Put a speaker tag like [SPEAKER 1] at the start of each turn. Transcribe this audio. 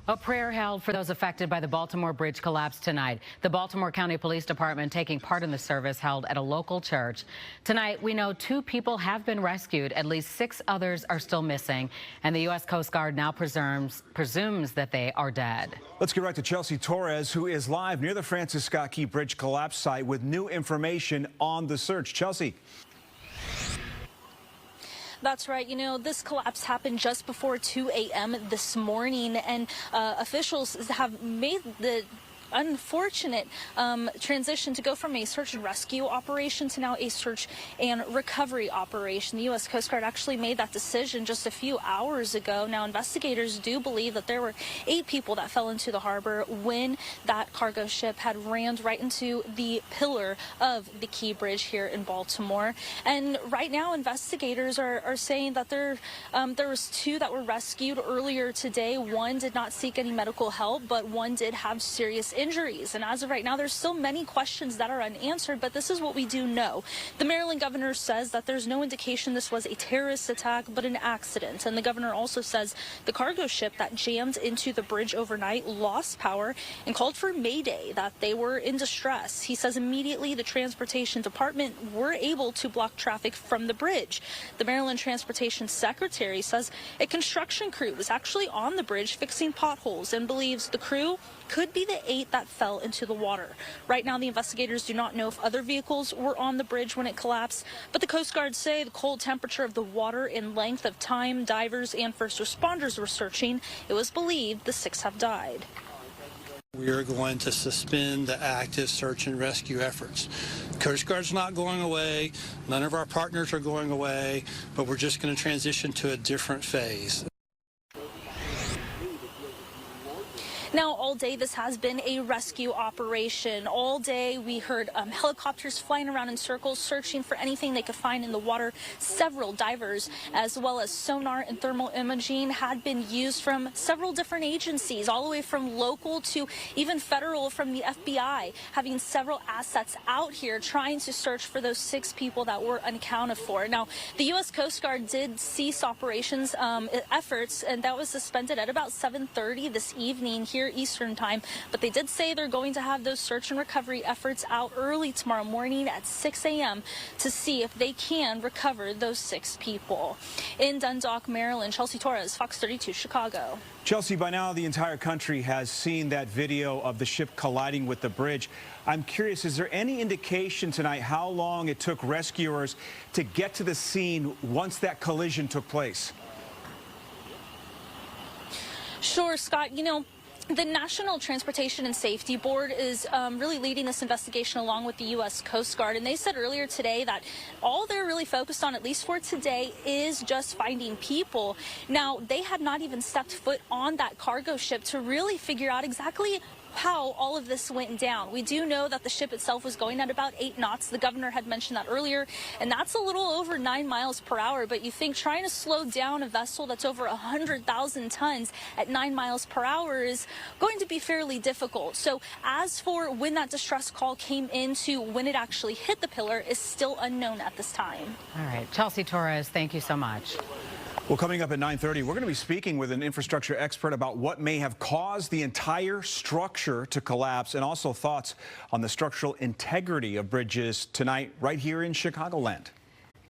[SPEAKER 1] A prayer held for those affected by the Baltimore bridge collapse tonight. The Baltimore County Police Department taking part in the service held at a local church. Tonight, we know 2 people have been rescued. At least 6 others are still missing. And the U.S. Coast Guard now presumes that they are dead.
[SPEAKER 2] Let's get right to Chelsea Torres, who is live near the Francis Scott Key Bridge collapse site with new information on the search. Chelsea.
[SPEAKER 3] That's right. You know, this collapse happened just before 2 a.m. this morning, and officials have made the unfortunate transition to go from a search and rescue operation to now a search and recovery operation. The U.S. Coast Guard actually made that decision just a few hours ago. Now, investigators do believe that there were 8 people that fell into the harbor when that cargo ship had rammed right into the pillar of the Key Bridge here in Baltimore. And right now, investigators are saying that there was 2 that were rescued earlier today. 1 did not seek any medical help, but 1 did have serious injuries. And as of right now, there's still many questions that are unanswered, but this is what we do know. The Maryland governor says that there's no indication this was a terrorist attack, but an accident. And the governor also says the cargo ship that jammed into the bridge overnight lost power and called for Mayday, that they were in distress. He says immediately the transportation department were able to block traffic from the bridge. The Maryland Transportation Secretary says a construction crew was actually on the bridge fixing potholes and believes the crew could be the 8 that fell into the water. Right now, the investigators do not know if other vehicles were on the bridge when it collapsed, but the Coast Guard say the cold temperature of the water and length of time divers and first responders were searching, it was believed the 6 have died.
[SPEAKER 4] We are going to suspend the active search and rescue efforts. Coast Guard's not going away, none of our partners are going away, but we're just going to transition to a different phase.
[SPEAKER 3] Now, all day, this has been a rescue operation. All day, we heard helicopters flying around in circles, searching for anything they could find in the water. Several divers, as well as sonar and thermal imaging, had been used from several different agencies, all the way from local to even federal, from the FBI, having several assets out here trying to search for those 6 people that were unaccounted for. Now, the U.S. Coast Guard did cease operations efforts, and that was suspended at about 7:30 this evening here Eastern time, but they did say they're going to have those search and recovery efforts out early tomorrow morning at 6 a.m. to see if they can recover those 6 people. In Dundalk, Maryland, Chelsea Torres, Fox 32, Chicago.
[SPEAKER 2] Chelsea, by now the entire country has seen that video of the ship colliding with the bridge. I'm curious, is there any indication tonight how long it took rescuers to get to the scene once that collision took place?
[SPEAKER 3] Sure, Scott. You know, the National Transportation and Safety Board is really leading this investigation along with the U.S. Coast Guard. And they said earlier today that all they're really focused on, at least for today, is just finding people. Now, they had not even stepped foot on that cargo ship to really figure out exactly how all of this went down. We do know that the ship itself was going at about 8 knots. The governor had mentioned that earlier, and that's a little over 9 miles per hour. But you think trying to slow down a vessel that's over 100,000 tons at 9 miles per hour is going to be fairly difficult. So as for when that distress call came in to when it actually hit the pillar is still unknown at this time.
[SPEAKER 1] All right, Chelsea Torres, thank you so much.
[SPEAKER 2] Well, coming up at 9:30, we're going to be speaking with an infrastructure expert about what may have caused the entire structure to collapse and also thoughts on the structural integrity of bridges tonight right here in Chicagoland.